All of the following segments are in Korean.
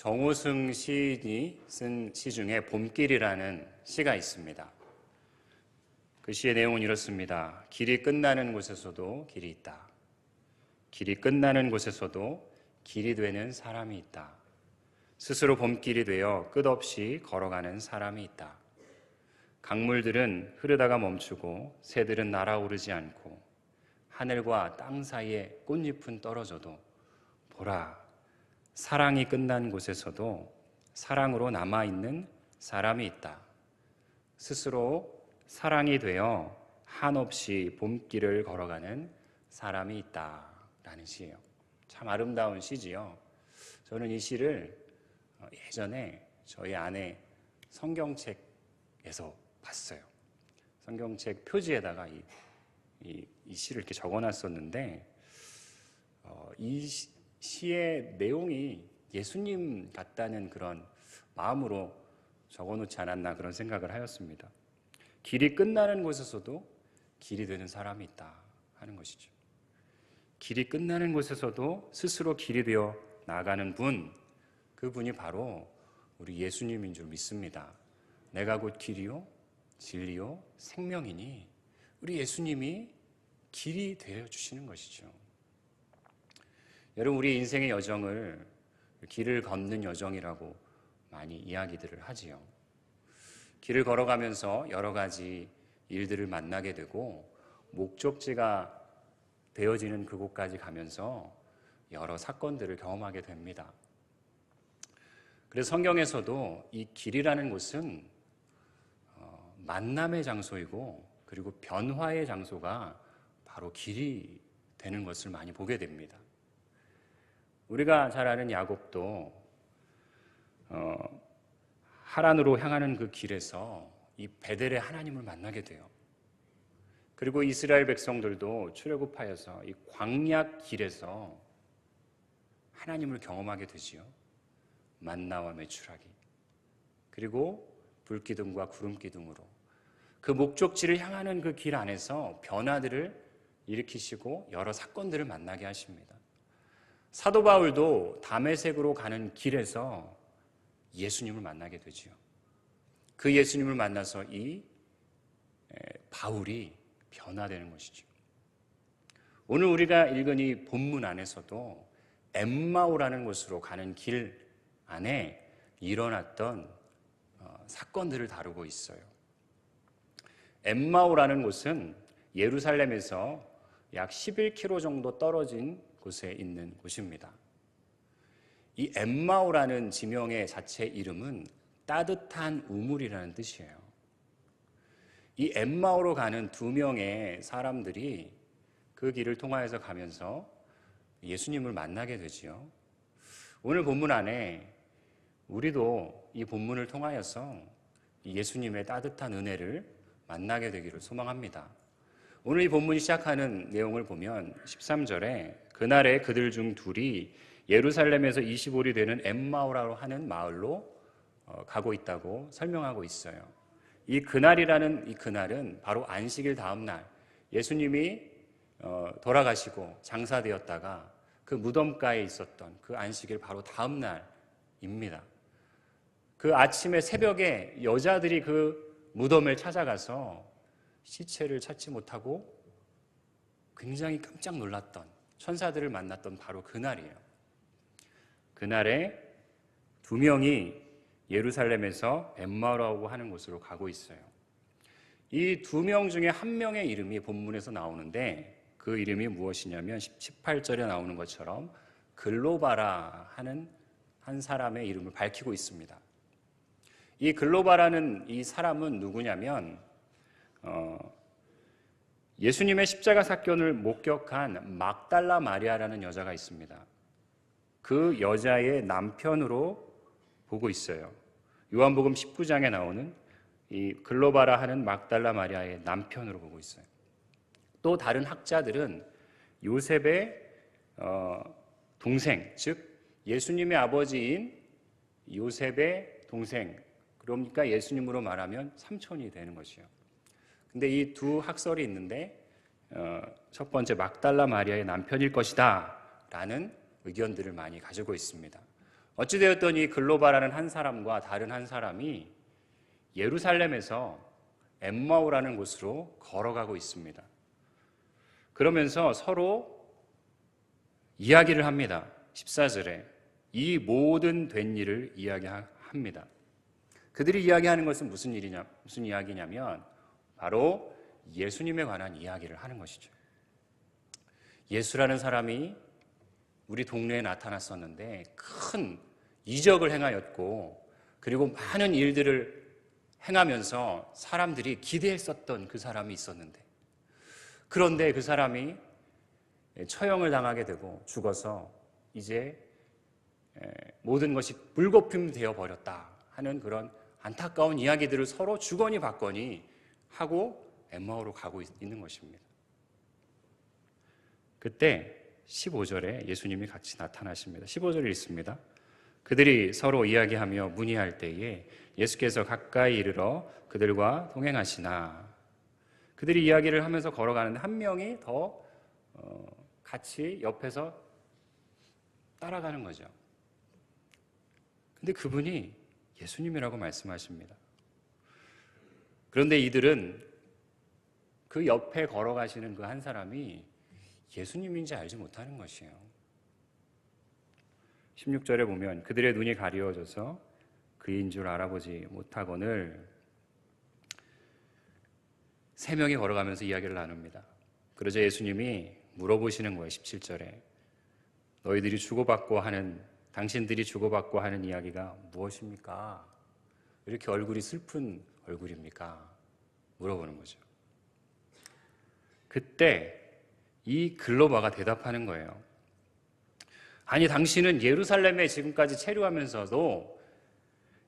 정호승 시인이 쓴 시 중에 봄길이라는 시가 있습니다. 그 시의 내용은 이렇습니다. 길이 끝나는 곳에서도 길이 있다. 길이 끝나는 곳에서도 길이 되는 사람이 있다. 스스로 봄길이 되어 끝없이 걸어가는 사람이 있다. 강물들은 흐르다가 멈추고 새들은 날아오르지 않고 하늘과 땅 사이에 꽃잎은 떨어져도 보라, 사랑이 끝난 곳에서도 사랑으로 남아있는 사람이 있다. 스스로 사랑이 되어 한없이 봄길을 걸어가는 사람이 있다 라는 시예요. 참 아름다운 시지요. 저는 이 시를 예전에 저희 아내 성경책에서 봤어요. 성경책 표지에다가 이 시를 이렇게 적어놨었는데 이 시의 내용이 예수님 같다는 그런 마음으로 적어놓지 않았나 그런 생각을 하였습니다. 길이 끝나는 곳에서도 길이 되는 사람이 있다 하는 것이죠. 길이 끝나는 곳에서도 스스로 길이 되어 나아가는 분, 그분이 바로 우리 예수님인 줄 믿습니다. 내가 곧 길이요 진리요 생명이니 우리 예수님이 길이 되어주시는 것이죠. 여러분, 우리 인생의 여정을 길을 걷는 여정이라고 많이 이야기들을 하지요. 길을 걸어가면서 여러 가지 일들을 만나게 되고 목적지가 되어지는 그곳까지 가면서 여러 사건들을 경험하게 됩니다. 그래서 성경에서도 이 길이라는 곳은 만남의 장소이고 그리고 변화의 장소가 바로 길이 되는 것을 많이 보게 됩니다. 우리가 잘 아는 야곱도 하란으로 향하는 그 길에서 이 베델의 하나님을 만나게 돼요. 그리고 이스라엘 백성들도 출애굽하여서 이 광야 길에서 하나님을 경험하게 되지요. 만나와 메추라기, 그리고 불기둥과 구름기둥으로 그 목적지를 향하는 그 길 안에서 변화들을 일으키시고 여러 사건들을 만나게 하십니다. 사도 바울도 다메섹으로 가는 길에서 예수님을 만나게 되지요. 그 예수님을 만나서 이 바울이 변화되는 것이죠. 오늘 우리가 읽은 이 본문 안에서도 엠마오라는 곳으로 가는 길 안에 일어났던 사건들을 다루고 있어요. 엠마오라는 곳은 예루살렘에서 약 11km 정도 떨어진 곳에 있는 곳입니다. 이 엠마오라는 지명의 자체 이름은 따뜻한 우물이라는 뜻이에요. 이 엠마오로 가는 2명의 사람들이 그 길을 통하여서 가면서 예수님을 만나게 되지요. 오늘 본문 안에 우리도 이 본문을 통하여서 예수님의 따뜻한 은혜를 만나게 되기를 소망합니다. 오늘 이 본문이 시작하는 내용을 보면 13절에 그날에 그들 중 둘이 예루살렘에서 25리 되는 엠마오라고 하는 마을로 가고 있다고 설명하고 있어요. 이 그날이라는 이 그날은 바로 안식일 다음 날 예수님이 돌아가시고 장사되었다가 그 무덤가에 있었던 그 안식일 바로 다음 날입니다. 그 아침에 새벽에 여자들이 그 무덤을 찾아가서 시체를 찾지 못하고 굉장히 깜짝 놀랐던 천사들을 만났던 바로 그날이에요. 그날에 2명이 예루살렘에서 엠마오라고 하는 곳으로 가고 있어요. 이 2명 중에 1명의 이름이 본문에서 나오는데 그 이름이 무엇이냐면 18절에 나오는 것처럼 글로바라 하는 한 사람의 이름을 밝히고 있습니다. 이 글로바라는 이 사람은 누구냐면 예수님의 십자가 사건을 목격한 막달라 마리아라는 여자가 있습니다. 그 여자의 남편으로 보고 있어요. 요한복음 19장에 나오는 이 글로바라 하는 막달라 마리아의 남편으로 보고 있어요. 또 다른 학자들은 요셉의 동생, 즉 예수님의 아버지인 요셉의 동생, 그러니까 예수님으로 말하면 삼촌이 되는 것이요. 근데 이 2 학설이 있는데 첫 번째 막달라 마리아의 남편일 것이다 라는 의견들을 많이 가지고 있습니다. 어찌되었든 이 글로바라는 한 사람과 다른 한 사람이 예루살렘에서 엠마오라는 곳으로 걸어가고 있습니다. 그러면서 서로 이야기를 합니다. 14절에 이 모든 된 일을 이야기합니다. 그들이 이야기하는 것은 무슨 이야기냐면 바로 예수님에 관한 이야기를 하는 것이죠. 예수라는 사람이 우리 동네에 나타났었는데 큰 이적을 행하였고 그리고 많은 일들을 행하면서 사람들이 기대했었던 그 사람이 있었는데 그런데 그 사람이 처형을 당하게 되고 죽어서 이제 모든 것이 불거품 되어 버렸다 하는 그런 안타까운 이야기들을 서로 주거니 받거니 하고 엠마오로 가고 있는 것입니다. 그때 15절에 예수님이 같이 나타나십니다. 15절에 있습니다. 그들이 서로 이야기하며 문의할 때에 예수께서 가까이 이르러 그들과 동행하시나 그들이 이야기를 하면서 걸어가는데 한 명이 더 같이 옆에서 따라가는 거죠. 근데 그분이 예수님이라고 말씀하십니다. 그런데 이들은 그 옆에 걸어가시는 그 한 사람이 예수님인지 알지 못하는 것이에요. 16절에 보면 그들의 눈이 가리워져서 그인 줄 알아보지 못하거늘 세 명이 걸어가면서 이야기를 나눕니다. 그러자 예수님이 물어보시는 거예요. 17절에 당신들이 주고받고 하는 이야기가 무엇입니까? 이렇게 얼굴이 슬픈 얼굴입니까? 물어보는 거죠. 그때 이 글로바가 대답하는 거예요. 아니 당신은 예루살렘에 지금까지 체류하면서도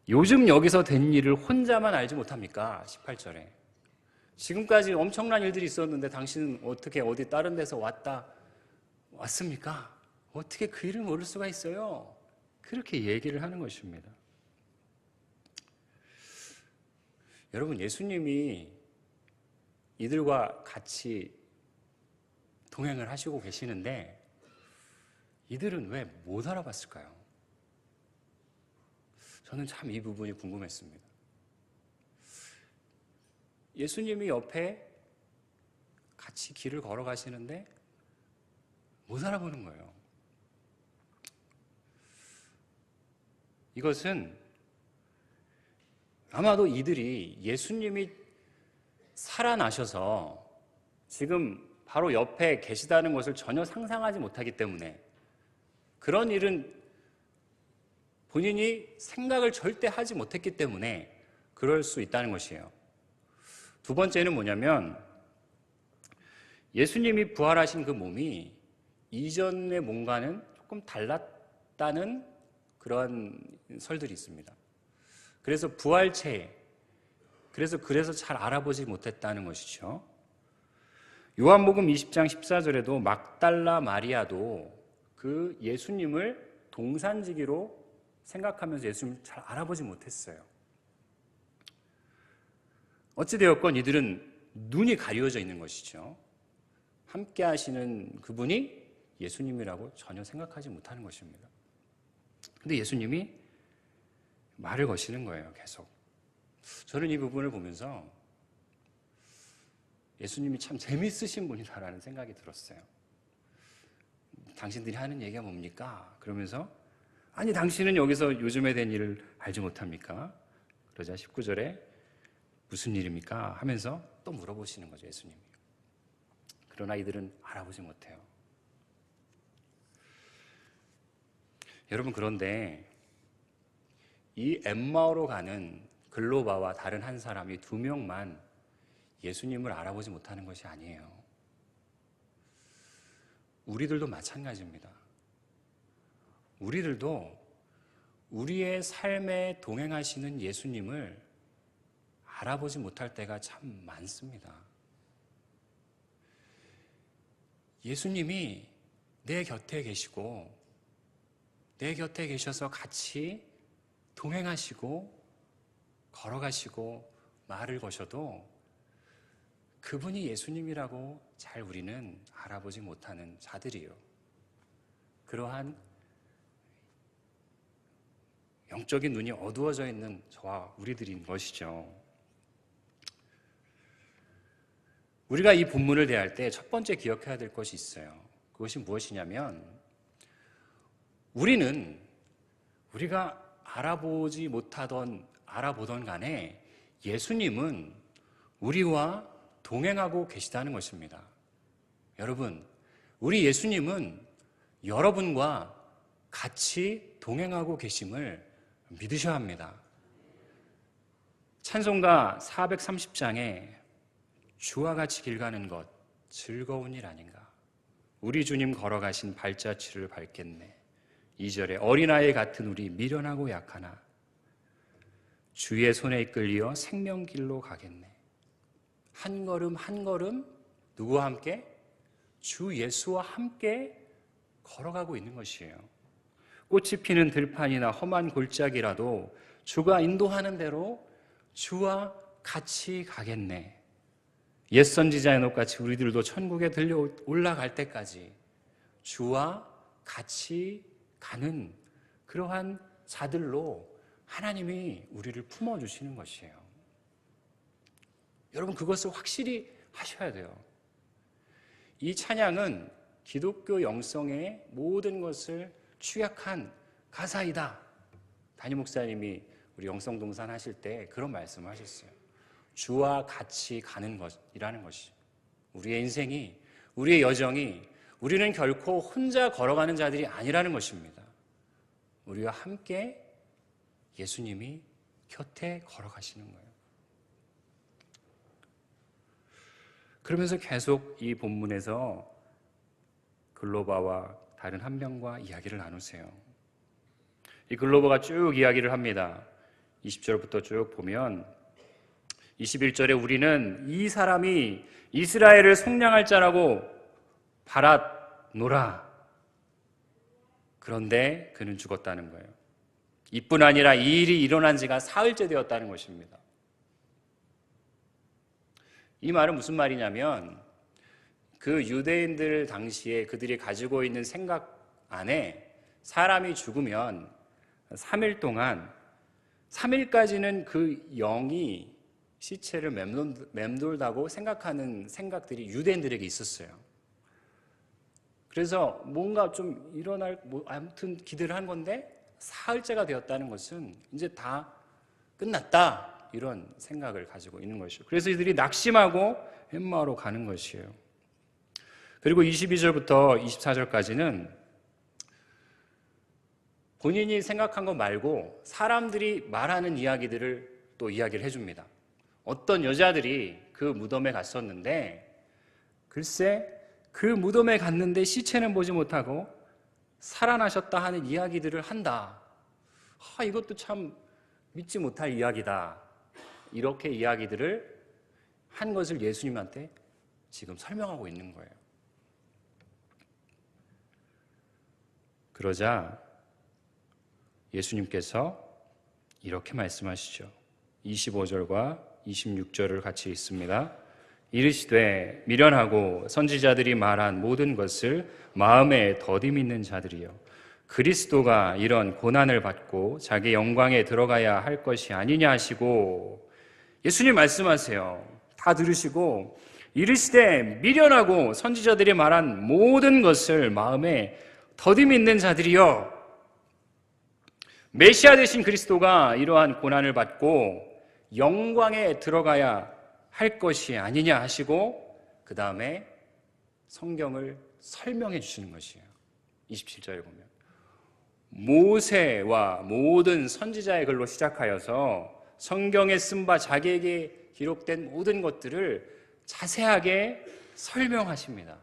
요즘 여기서 된 일을 혼자만 알지 못합니까? 18절에 지금까지 엄청난 일들이 있었는데 당신은 어떻게 어디 다른 데서 왔습니까? 어떻게 그 일을 모를 수가 있어요? 그렇게 얘기를 하는 것입니다. 여러분 예수님이 이들과 같이 동행을 하시고 계시는데 이들은 왜 못 알아봤을까요? 저는 참 이 부분이 궁금했습니다. 예수님이 옆에 같이 길을 걸어가시는데 못 알아보는 거예요. 이것은 아마도 이들이 예수님이 살아나셔서 지금 바로 옆에 계시다는 것을 전혀 상상하지 못하기 때문에 그런 일은 본인이 생각을 절대 하지 못했기 때문에 그럴 수 있다는 것이에요. 두 번째는 뭐냐면 예수님이 부활하신 그 몸이 이전의 몸과는 조금 달랐다는 그런 설들이 있습니다. 그래서 부활체, 그래서 잘 알아보지 못했다는 것이죠. 요한복음 20장 14절에도 막달라 마리아도 그 예수님을 동산지기로 생각하면서 예수님을 잘 알아보지 못했어요. 어찌되었건 이들은 눈이 가려져 있는 것이죠. 함께 하시는 그분이 예수님이라고 전혀 생각하지 못하는 것입니다. 근데 예수님이 말을 거시는 거예요, 계속. 저는 이 부분을 보면서 예수님이 참 재밌으신 분이다라는 생각이 들었어요. 당신들이 하는 얘기가 뭡니까? 그러면서 아니 당신은 여기서 요즘에 된 일을 알지 못합니까? 그러자 19절에 무슨 일입니까? 하면서 또 물어보시는 거죠, 예수님이. 그러나 이들은 알아보지 못해요. 여러분 그런데 이 엠마오로 가는 글로바와 다른 한 사람이 두 명만 예수님을 알아보지 못하는 것이 아니에요. 우리들도 마찬가지입니다. 우리들도 우리의 삶에 동행하시는 예수님을 알아보지 못할 때가 참 많습니다. 예수님이 내 곁에 계시고 내 곁에 계셔서 같이 동행하시고 걸어가시고 말을 거셔도 그분이 예수님이라고 잘 우리는 알아보지 못하는 자들이에요. 그러한 영적인 눈이 어두워져 있는 저와 우리들인 것이죠. 우리가 이 본문을 대할 때 첫 번째 기억해야 될 것이 있어요. 그것이 무엇이냐면 우리가 알아보던 간에 예수님은 우리와 동행하고 계시다는 것입니다. 여러분, 우리 예수님은 여러분과 같이 동행하고 계심을 믿으셔야 합니다. 찬송가 430장에 주와 같이 길 가는 것 즐거운 일 아닌가. 우리 주님 걸어가신 발자취를 밟겠네. 2절에 어린아이 같은 우리 미련하고 약하나 주의 손에 이끌려 생명길로 가겠네. 한 걸음 한 걸음 누구와 함께? 주 예수와 함께 걸어가고 있는 것이에요. 꽃이 피는 들판이나 험한 골짜기라도 주가 인도하는 대로 주와 같이 가겠네. 옛 선지자의 녹같이 우리들도 천국에 들려 올라갈 때까지 주와 같이 가는 그러한 자들로 하나님이 우리를 품어주시는 것이에요. 여러분, 그것을 확실히 하셔야 돼요. 이 찬양은 기독교 영성의 모든 것을 축약한 가사이다. 담임 목사님이 우리 영성동산 하실 때 그런 말씀을 하셨어요. 주와 같이 가는 것이라는 것이, 우리의 인생이, 우리의 여정이, 우리는 결코 혼자 걸어가는 자들이 아니라는 것입니다. 우리와 함께 예수님이 곁에 걸어가시는 거예요. 그러면서 계속 이 본문에서 글로바와 다른 한 명과 이야기를 나누세요. 이 글로바가 쭉 이야기를 합니다. 20절부터 쭉 보면 21절에 우리는 이 사람이 이스라엘을 속량할 자라고 바랐노라. 그런데 그는 죽었다는 거예요. 이뿐 아니라 이 일이 일어난 지가 사흘째 되었다는 것입니다. 이 말은 무슨 말이냐면 그 유대인들 당시에 그들이 가지고 있는 생각 안에 사람이 죽으면 3일 동안 3일까지는 그 영이 시체를 맴돌다고 생각하는 생각들이 유대인들에게 있었어요. 그래서 뭔가 좀 일어날, 아무튼 기대를 한 건데 사흘째가 되었다는 것은 이제 다 끝났다, 이런 생각을 가지고 있는 것이죠. 그래서 이들이 낙심하고 엠마오로 가는 것이에요. 그리고 22절부터 24절까지는 본인이 생각한 것 말고 사람들이 말하는 이야기들을 또 이야기를 해줍니다. 어떤 여자들이 그 무덤에 갔었는데 글쎄 그 무덤에 갔는데 시체는 보지 못하고 살아나셨다 하는 이야기들을 한다. 이것도 참 믿지 못할 이야기다. 이렇게 이야기들을 한 것을 예수님한테 지금 설명하고 있는 거예요. 그러자 예수님께서 이렇게 말씀하시죠. 25절과 26절을 같이 읽습니다. 이르시되 미련하고 선지자들이 말한 모든 것을 마음에 더디 믿는 자들이여, 그리스도가 이런 고난을 받고 자기 영광에 들어가야 할 것이 아니냐 하시고, 예수님 말씀하세요. 다 들으시고 이르시되 미련하고 선지자들이 말한 모든 것을 마음에 더디 믿는 자들이여, 메시아 되신 그리스도가 이러한 고난을 받고 영광에 들어가야 할 것이 아니냐 하시고 그 다음에 성경을 설명해 주시는 것이에요. 27절에 보면 모세와 모든 선지자의 글로 시작하여서 성경에 쓴 바 자기에게 기록된 모든 것들을 자세하게 설명하십니다.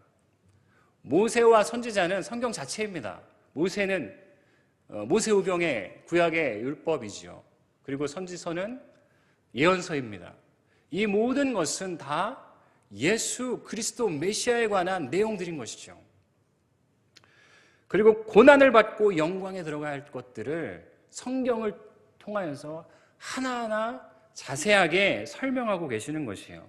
모세와 선지자는 성경 자체입니다. 모세는 모세오경의 구약의 율법이지요. 그리고 선지서는 예언서입니다. 이 모든 것은 다 예수 그리스도 메시아에 관한 내용들인 것이죠. 그리고 고난을 받고 영광에 들어가야 할 것들을 성경을 통하여서 하나하나 자세하게 설명하고 계시는 것이에요.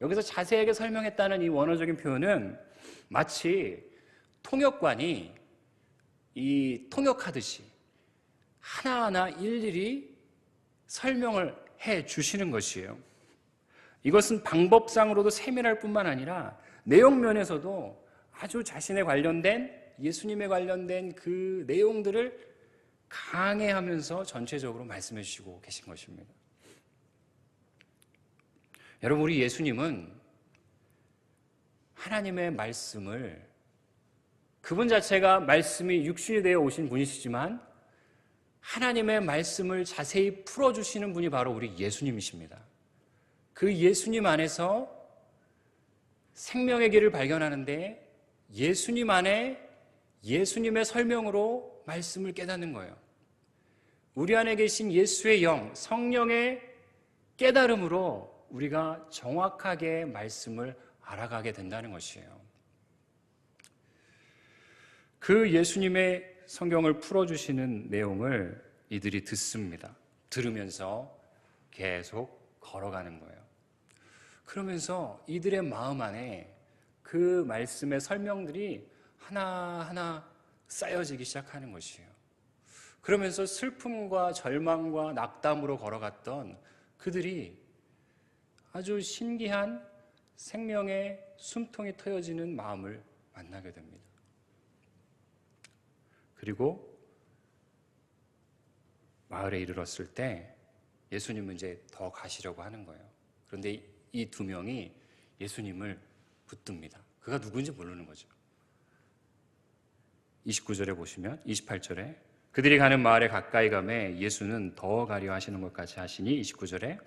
여기서 자세하게 설명했다는 이 원어적인 표현은 마치 통역관이 통역하듯이 하나하나 일일이 설명을 해 주시는 것이에요. 이것은 방법상으로도 세밀할 뿐만 아니라 내용 면에서도 아주 자신에 관련된, 예수님에 관련된 그 내용들을 강해하면서 전체적으로 말씀해 주시고 계신 것입니다. 여러분, 우리 예수님은 하나님의 말씀을, 그분 자체가 말씀이 육신이 되어 오신 분이시지만 하나님의 말씀을 자세히 풀어주시는 분이 바로 우리 예수님이십니다. 그 예수님 안에서 생명의 길을 발견하는데 예수님 안에 예수님의 설명으로 말씀을 깨닫는 거예요. 우리 안에 계신 예수의 영, 성령의 깨달음으로 우리가 정확하게 말씀을 알아가게 된다는 것이에요. 그 예수님의 성경을 풀어주시는 내용을 이들이 듣습니다. 들으면서 계속 걸어가는 거예요. 그러면서 이들의 마음 안에 그 말씀의 설명들이 하나하나 쌓여지기 시작하는 것이에요. 그러면서 슬픔과 절망과 낙담으로 걸어갔던 그들이 아주 신기한 생명의 숨통이 트여지는 마음을 만나게 됩니다. 그리고 마을에 이르렀을 때 예수님은 이제 더 가시려고 하는 거예요. 그런데 이 두 명이 예수님을 붙듭니다. 그가 누구인지 모르는 거죠. 29절에 보시면 28절에 그들이 가는 마을에 가까이 가매 예수는 더 가려 하시는 것까지 하시니 29절에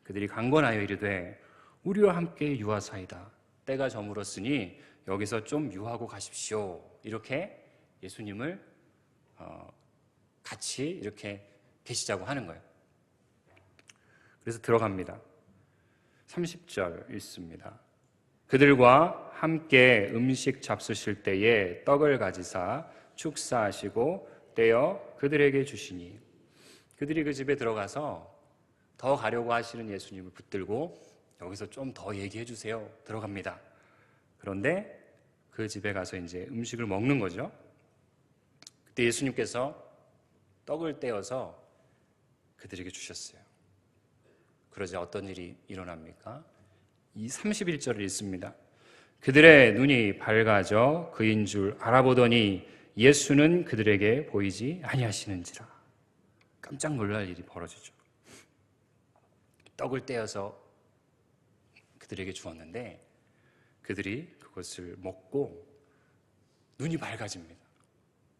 그들이 강권하여 이르되 우리와 함께 유하사이다. 때가 저물었으니 여기서 좀 유하고 가십시오. 이렇게 예수님을 같이 이렇게 계시자고 하는 거예요. 그래서 들어갑니다. 30절 읽습니다. 그들과 함께 음식 잡수실 때에 떡을 가지사 축사하시고 떼어 그들에게 주시니 그들이 그 집에 들어가서 더 가려고 하시는 예수님을 붙들고 여기서 좀 더 얘기해 주세요. 들어갑니다. 그런데 그 집에 가서 이제 음식을 먹는 거죠. 그때 예수님께서 떡을 떼어서 그들에게 주셨어요. 그러자 어떤 일이 일어납니까? 이 31절을 읽습니다. 그들의 눈이 밝아져 그인 줄 알아보더니 예수는 그들에게 보이지 아니하시는지라. 깜짝 놀랄 일이 벌어지죠. 떡을 떼어서 그들에게 주었는데 그들이 그것을 먹고 눈이 밝아집니다.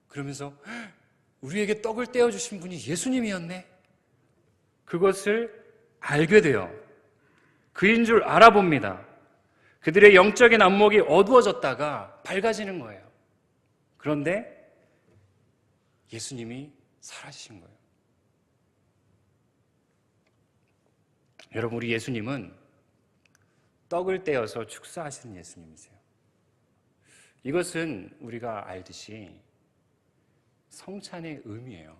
그러면서 우리에게 떡을 떼어주신 분이 예수님이었네. 그것을 알게 돼요. 그인 줄 알아봅니다. 그들의 영적인 안목이 어두워졌다가 밝아지는 거예요. 그런데 예수님이 사라지신 거예요. 여러분, 우리 예수님은 떡을 떼어서 축사하시는 예수님이세요. 이것은 우리가 알듯이 성찬의 의미예요.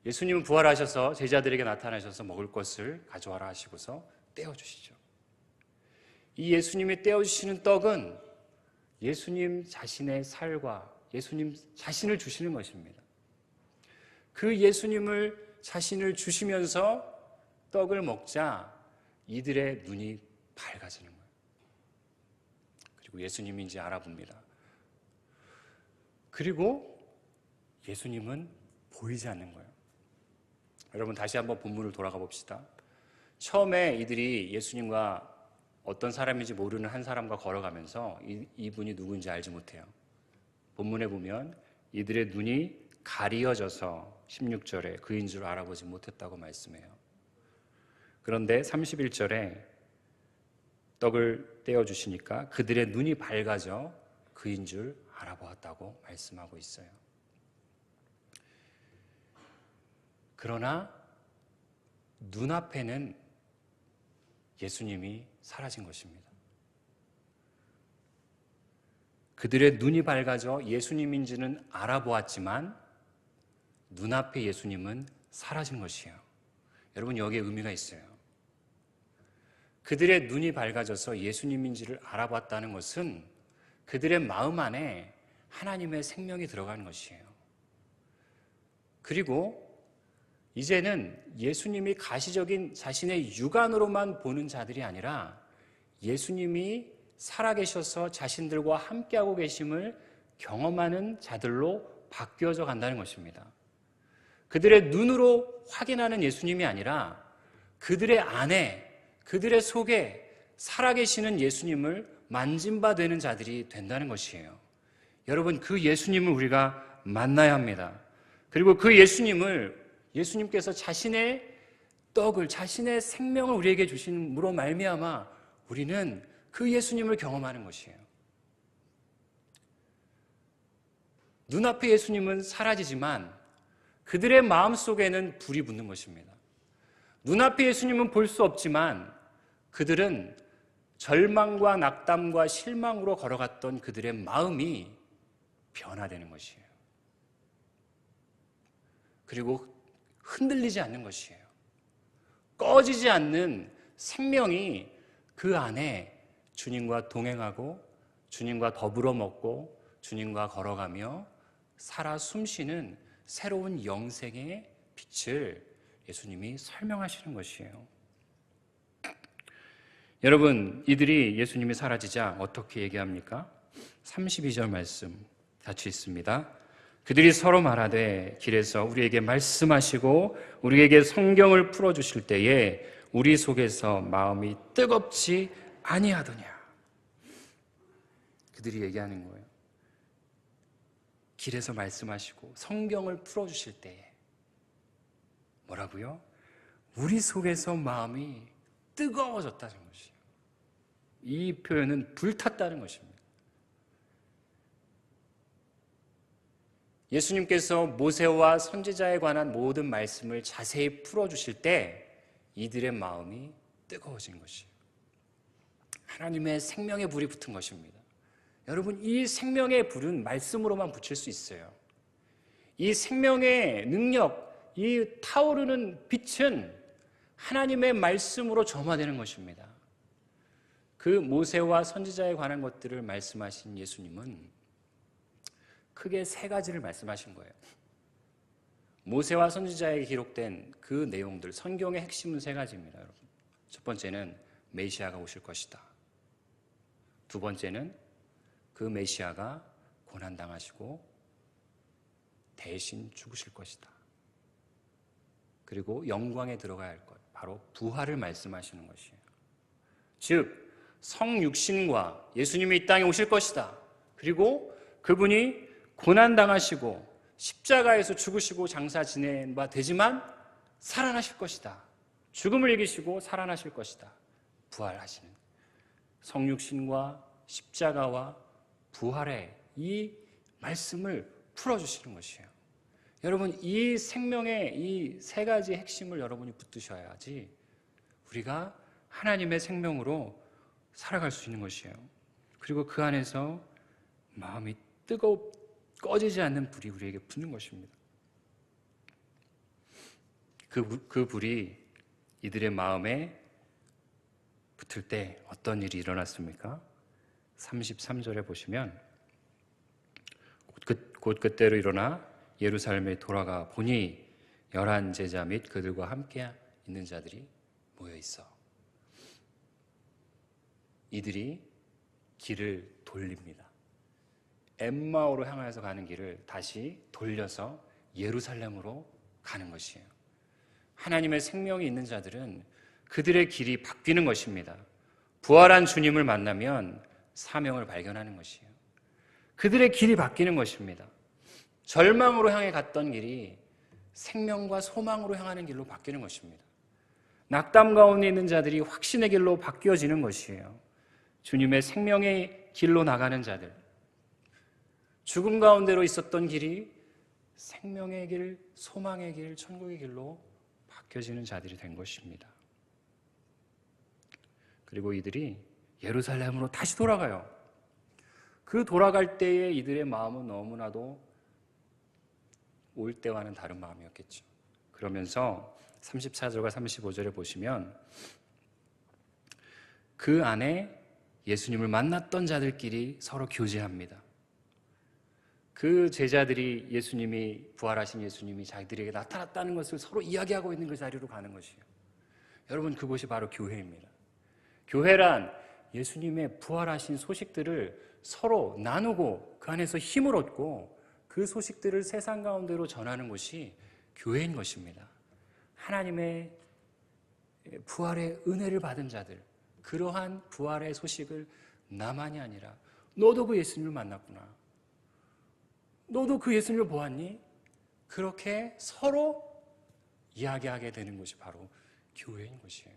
예수님은 부활하셔서 제자들에게 나타나셔서 먹을 것을 가져와라 하시고서 떼어주시죠. 이 예수님이 떼어주시는 떡은 예수님 자신의 살과 예수님 자신을 주시는 것입니다. 그 예수님을 자신을 주시면서 떡을 먹자 이들의 눈이 밝아지는 거예요. 그리고 예수님인지 알아봅니다. 그리고 예수님은 보이지 않는 거예요. 여러분, 다시 한번 본문을 돌아가 봅시다. 처음에 이들이 예수님과 어떤 사람인지 모르는 한 사람과 걸어가면서 이분이 누구인지 알지 못해요. 본문에 보면 이들의 눈이 가리어져서 16절에 그인 줄 알아보지 못했다고 말씀해요. 그런데 31절에 떡을 떼어주시니까 그들의 눈이 밝아져 그인 줄 알아보았다고 말씀하고 있어요. 그러나 눈앞에는 예수님이 사라진 것입니다. 그들의 눈이 밝아져 예수님인지는 알아보았지만 눈앞에 예수님은 사라진 것이에요. 여러분, 여기에 의미가 있어요. 그들의 눈이 밝아져서 예수님인지를 알아봤다는 것은 그들의 마음 안에 하나님의 생명이 들어가는 것이에요. 그리고 이제는 예수님이 가시적인 자신의 육안으로만 보는 자들이 아니라 예수님이 살아계셔서 자신들과 함께하고 계심을 경험하는 자들로 바뀌어져 간다는 것입니다. 그들의 눈으로 확인하는 예수님이 아니라 그들의 안에, 그들의 속에 살아계시는 예수님을 만진바 되는 자들이 된다는 것이에요. 여러분, 그 예수님을 우리가 만나야 합니다. 그리고 그 예수님께서 자신의 떡을, 자신의 생명을 우리에게 주심으로 말미암아 우리는 그 예수님을 경험하는 것이에요. 눈앞에 예수님은 사라지지만 그들의 마음속에는 불이 붙는 것입니다. 눈앞에 예수님은 볼 수 없지만 그들은 절망과 낙담과 실망으로 걸어갔던 그들의 마음이 변화되는 것이에요. 그리고 흔들리지 않는 것이에요. 꺼지지 않는 생명이 그 안에 주님과 동행하고 주님과 더불어 먹고 주님과 걸어가며 살아 숨쉬는 새로운 영생의 빛을 예수님이 설명하시는 것이에요. 여러분, 이들이 예수님이 사라지자 어떻게 얘기합니까? 32절 말씀 같이 있습니다. 그들이 서로 말하되 길에서 우리에게 말씀하시고 우리에게 성경을 풀어주실 때에 우리 속에서 마음이 뜨겁지 아니하더냐. 그들이 얘기하는 거예요. 길에서 말씀하시고 성경을 풀어주실 때에 뭐라고요? 우리 속에서 마음이 뜨거워졌다는 것이에요. 이 표현은 불탔다는 것입니다. 예수님께서 모세와 선지자에 관한 모든 말씀을 자세히 풀어주실 때 이들의 마음이 뜨거워진 것이에요. 하나님의 생명의 불이 붙은 것입니다. 여러분, 이 생명의 불은 말씀으로만 붙일 수 있어요. 이 생명의 능력, 이 타오르는 빛은 하나님의 말씀으로 점화되는 것입니다. 그 모세와 선지자에 관한 것들을 말씀하신 예수님은 크게 세 가지를 말씀하신 거예요. 모세와 선지자에 기록된 그 내용들, 성경의 핵심은 세 가지입니다, 여러분. 첫 번째는 메시아가 오실 것이다. 두 번째는 그 메시아가 고난당하시고 대신 죽으실 것이다. 그리고 영광에 들어가야 할 것, 바로 부활을 말씀하시는 것이에요. 즉, 성육신과 예수님이 이 땅에 오실 것이다. 그리고 그분이 고난당하시고 십자가에서 죽으시고 장사 지낸 바 되지만 살아나실 것이다. 죽음을 이기시고 살아나실 것이다. 부활하시는 성육신과 십자가와 부활의 이 말씀을 풀어주시는 것이에요. 여러분, 이 생명의 이 세 가지 핵심을 여러분이 붙드셔야지 우리가 하나님의 생명으로 살아갈 수 있는 것이에요. 그리고 그 안에서 마음이 꺼지지 않는 불이 우리에게 붙는 것입니다. 그 불이 이들의 마음에 붙을 때 어떤 일이 일어났습니까? 33절에 보시면 곧 그때로 일어나 예루살렘에 돌아가 보니 11 제자 및 그들과 함께 있는 자들이 모여 있어. 이들이 길을 돌립니다. 엠마오로 향해서 가는 길을 다시 돌려서 예루살렘으로 가는 것이에요. 하나님의 생명이 있는 자들은 그들의 길이 바뀌는 것입니다. 부활한 주님을 만나면 사명을 발견하는 것이에요. 그들의 길이 바뀌는 것입니다. 절망으로 향해 갔던 길이 생명과 소망으로 향하는 길로 바뀌는 것입니다. 낙담 가운데 있는 자들이 확신의 길로 바뀌어지는 것이에요. 주님의 생명의 길로 나가는 자들, 죽음 가운데로 있었던 길이 생명의 길, 소망의 길, 천국의 길로 바뀌어지는 자들이 된 것입니다. 그리고 이들이 예루살렘으로 다시 돌아가요. 그 돌아갈 때에 이들의 마음은 너무나도 올 때와는 다른 마음이었겠죠. 그러면서 34절과 35절에 보시면 그 안에 예수님을 만났던 자들끼리 서로 교제합니다. 그 제자들이 부활하신 예수님이 자기들에게 나타났다는 것을 서로 이야기하고 있는 그 자리로 가는 것이에요. 여러분, 그곳이 바로 교회입니다. 교회란 예수님의 부활하신 소식들을 서로 나누고 그 안에서 힘을 얻고 그 소식들을 세상 가운데로 전하는 것이 교회인 것입니다. 하나님의 부활의 은혜를 받은 자들, 그러한 부활의 소식을 나만이 아니라 너도 그 예수님을 만났구나, 너도 그 예수님을 보았니? 그렇게 서로 이야기하게 되는 것이 바로 교회인 것이에요.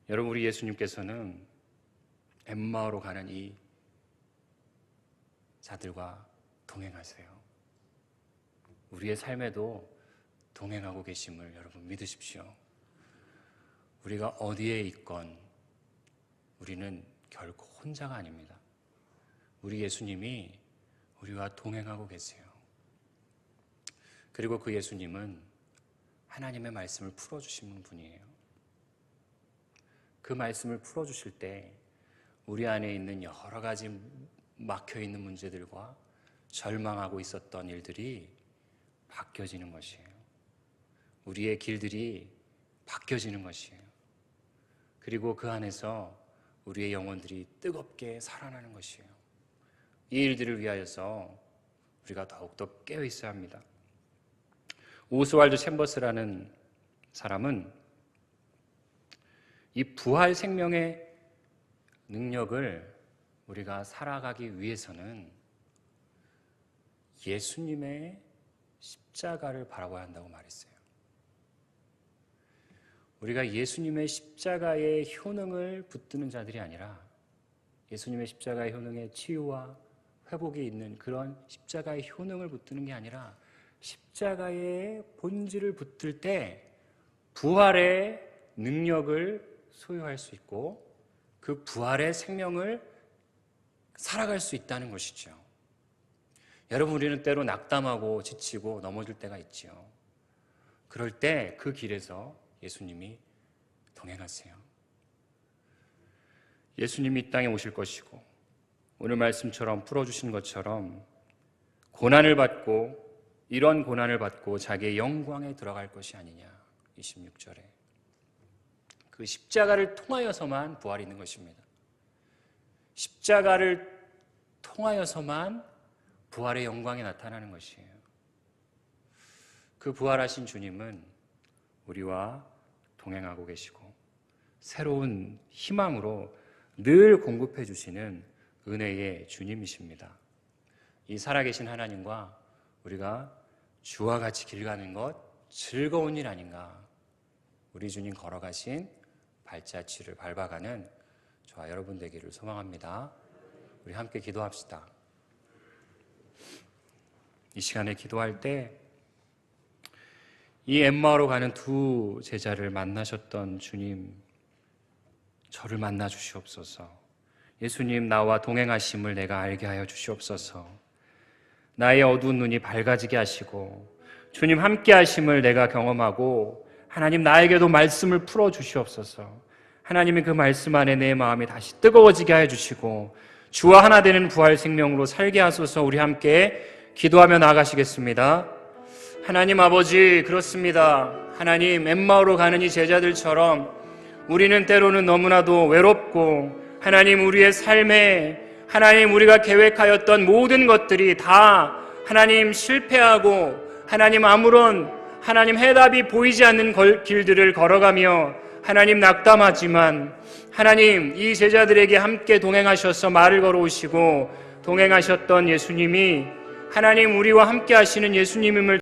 여러분, 우리 예수님께서는 엠마오로 가는 이 자들과 동행하세요. 우리의 삶에도 동행하고 계심을 여러분 믿으십시오. 우리가 어디에 있건 우리는 결코 혼자가 아닙니다. 우리 예수님이 우리와 동행하고 계세요. 그리고 그 예수님은 하나님의 말씀을 풀어주시는 분이에요. 그 말씀을 풀어주실 때 우리 안에 있는 여러 가지 막혀있는 문제들과 절망하고 있었던 일들이 바뀌어지는 것이에요. 우리의 길들이 바뀌어지는 것이에요. 그리고 그 안에서 우리의 영혼들이 뜨겁게 살아나는 것이에요. 이 일들을 위하여서 우리가 더욱더 깨어 있어야 합니다. 오스왈드 챔버스라는 사람은 이 부활 생명의 능력을 우리가 살아가기 위해서는 예수님의 십자가를 바라봐야 한다고 말했어요. 우리가 예수님의 십자가의 효능을 붙드는 자들이 아니라 예수님의 십자가의 효능에 치유와 회복이 있는 그런 십자가의 효능을 붙드는 게 아니라 십자가의 본질을 붙들 때 부활의 능력을 소유할 수 있고 그 부활의 생명을 살아갈 수 있다는 것이죠. 여러분, 우리는 때로 낙담하고 지치고 넘어질 때가 있지요. 그럴 때 그 길에서 예수님이 동행하세요. 예수님이 이 땅에 오실 것이고 오늘 말씀처럼 풀어주신 것처럼 고난을 받고 이런 고난을 받고 자기의 영광에 들어갈 것이 아니냐. 26절에 그 십자가를 통하여서만 부활이 있는 것입니다. 십자가를 통하여서만 부활의 영광이 나타나는 것이에요. 그 부활하신 주님은 우리와 동행하고 계시고 새로운 희망으로 늘 공급해 주시는 은혜의 주님이십니다. 이 살아계신 하나님과 우리가 주와 같이 길 가는 것 즐거운 일 아닌가. 우리 주님 걸어가신 발자취를 밟아가는 저와 여러분 되기를 소망합니다. 우리 함께 기도합시다. 이 시간에 기도할 때 이 엠마오로 가는 두 제자를 만나셨던 주님, 저를 만나 주시옵소서. 예수님, 나와 동행하심을 내가 알게 하여 주시옵소서. 나의 어두운 눈이 밝아지게 하시고 주님 함께 하심을 내가 경험하고 하나님 나에게도 말씀을 풀어 주시옵소서. 하나님의 그 말씀 안에 내 마음이 다시 뜨거워지게 하여 주시고 주와 하나 되는 부활 생명으로 살게 하소서. 우리 함께 기도하며 나아가시겠습니다. 하나님 아버지, 그렇습니다. 하나님, 엠마오로 가는 이 제자들처럼 우리는 때로는 너무나도 외롭고 하나님 우리의 삶에 하나님 우리가 계획하였던 모든 것들이 다 하나님 실패하고 하나님 아무런 하나님 해답이 보이지 않는 길들을 걸어가며 하나님 낙담하지만 하나님 이 제자들에게 함께 동행하셔서 말을 걸어오시고 동행하셨던 예수님이 하나님 우리와 함께 하시는 예수님임을